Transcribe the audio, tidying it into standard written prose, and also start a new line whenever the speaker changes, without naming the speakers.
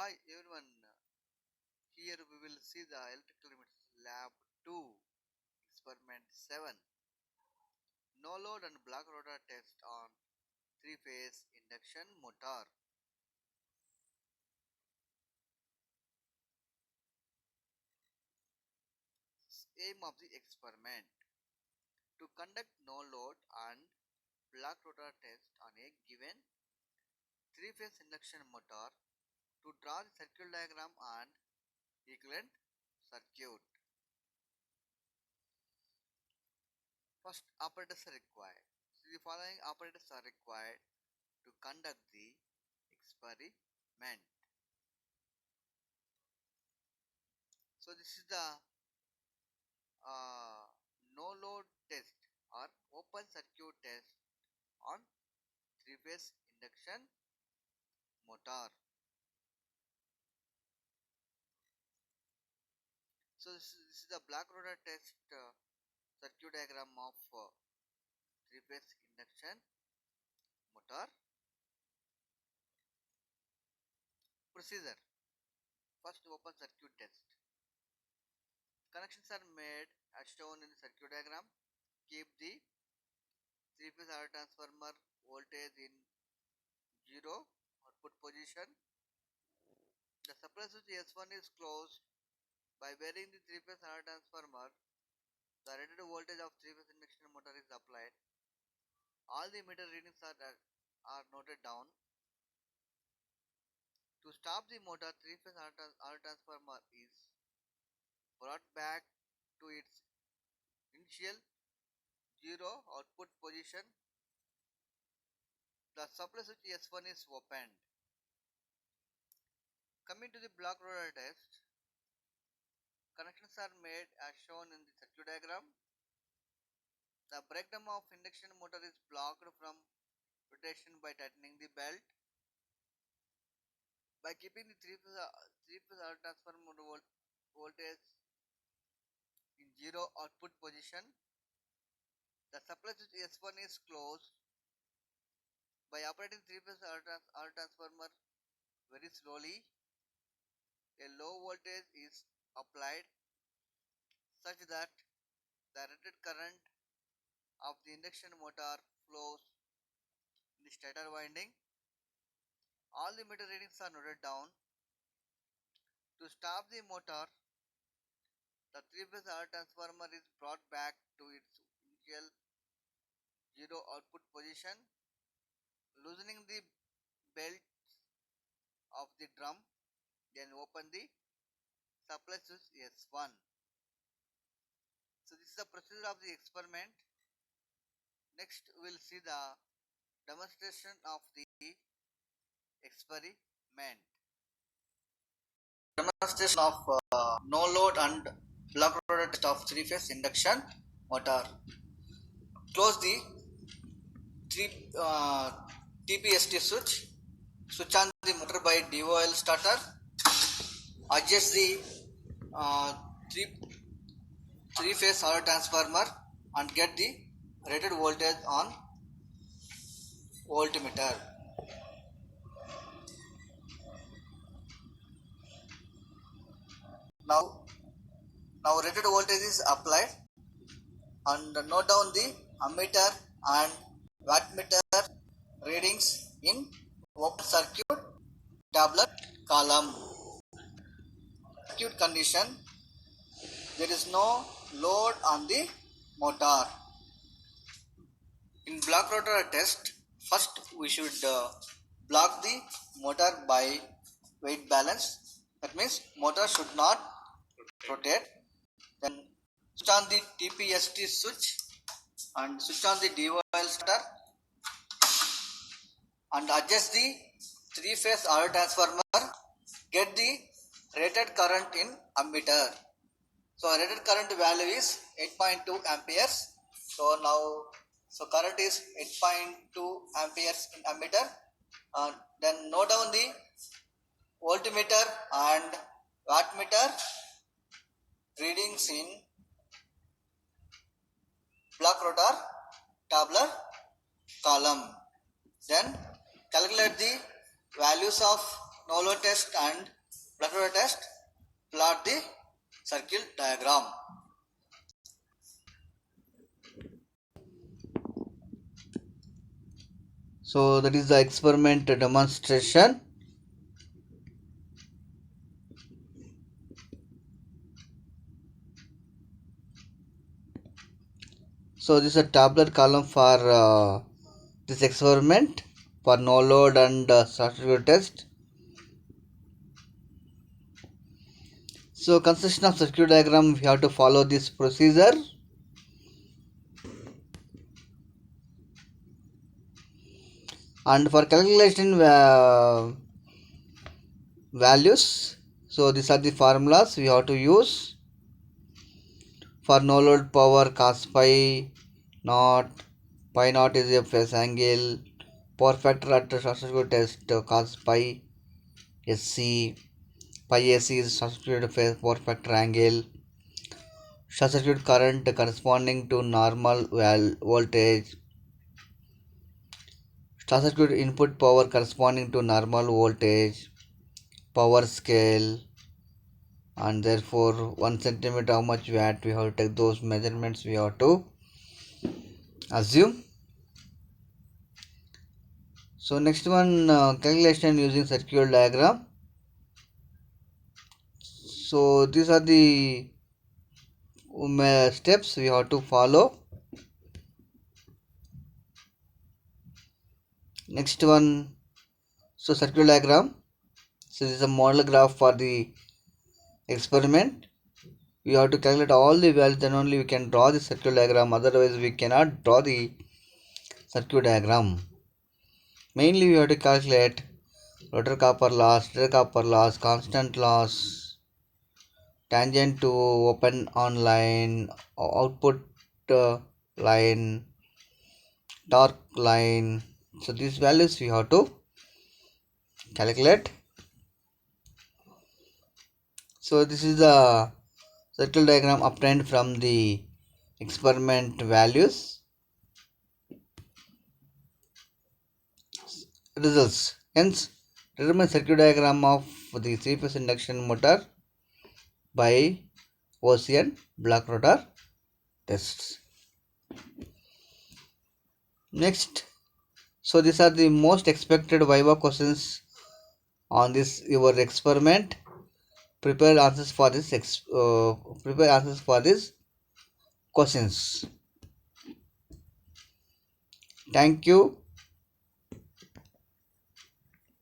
Hi everyone, here we will see the electrical limits lab 2 experiment 7 no load and block rotor test on 3-phase induction motor. Aim of the experiment to conduct no load and block rotor test on a given 3-phase induction motor, to draw the circuit diagram and equivalent circuit. First, operators are required. So the following operators are required to conduct the experiment. So this is the uh, no load test or open circuit test on 3-phase induction motor. So this is the black rotor test circuit diagram of 3-phase induction motor. Procedure: first, open circuit test. Connections are made as shown in the circuit diagram. Keep the 3-phase auto transformer voltage in 0 output position. The supply switch S1 is closed. By varying the 3-phase auto transformer, the rated voltage of 3-phase induction motor is applied. All the meter readings are noted down. To stop the motor, 3-phase auto transformer is brought back to its initial 0 output position. The supply switch S1 is opened. Coming to the block rotor test, connections are made as shown in the circuit diagram. The breakdown of induction motor is blocked from rotation by tightening the belt. By keeping the 3-phase auto transformer voltage in 0 output position, the supply switch S1 is closed. By operating 3-phase auto transformer very slowly, a low voltage is applied such that the rated current of the induction motor flows in the stator winding. All the meter readings are noted down. To stop the motor, the 3-phase auto transformer is brought back to its initial 0 output position. Loosening the belt of the drum, then open the supply switch S1. So this is the procedure of the experiment. Next we will see the demonstration of the experiment. Demonstration of no load and block rotor test of 3-phase induction motor. Close the 3 TPST switch. Switch on the motor by DOL starter. Adjust the uh, 3-phase auto transformer and get the rated voltage on voltmeter. Now rated voltage is applied, and note down the ammeter and wattmeter readings in open circuit tabular column. Circuit condition: there is no load on the motor. In block rotor test, first we should block the motor by weight balance. That means motor should not rotate. Then switch on the TPST switch and switch on the DOL starter and adjust the 3-phase auto transformer. Get the rated current in ammeter. So rated current value is 8.2 amperes. So current is 8.2 amperes in ammeter. Then note down the voltmeter and wattmeter readings in block rotor tabular column. Then calculate the values of no load test and black rotor test, plot the circuit diagram. So that is the experiment demonstration. So this is a tabular column for this experiment for no load and short circuit test. So construction of circuit diagram, we have to follow this procedure. And for calculation values, so these are the formulas we have to use. For no load power, cos pi naught, pi naught is a phase angle, power factor at short circuit test cos pi SC, pi AC is short circuit phase power factor angle, short circuit current corresponding to normal voltage, short circuit input power corresponding to normal voltage, power scale, and therefore 1 centimeter how much watt we have to take, those measurements we have to assume. So next one, calculation using circuit diagram. So these are the steps we have to follow. Next one, so circuit diagram. So this is a model graph for the experiment. We have to calculate all the values, then only we can draw the circuit diagram, otherwise we cannot draw the circuit diagram. Mainly we have to calculate rotor copper loss, stator copper loss, constant loss, tangent to open on line, output line, torque line. So these values we have to calculate. So this is the circuit diagram obtained from the experiment values. Results. Hence, determine circuit diagram of the 3-phase induction motor by OCN black rotor tests. Next, so these are the most expected Viva questions on this your experiment. Prepare answers for this questions. Thank you.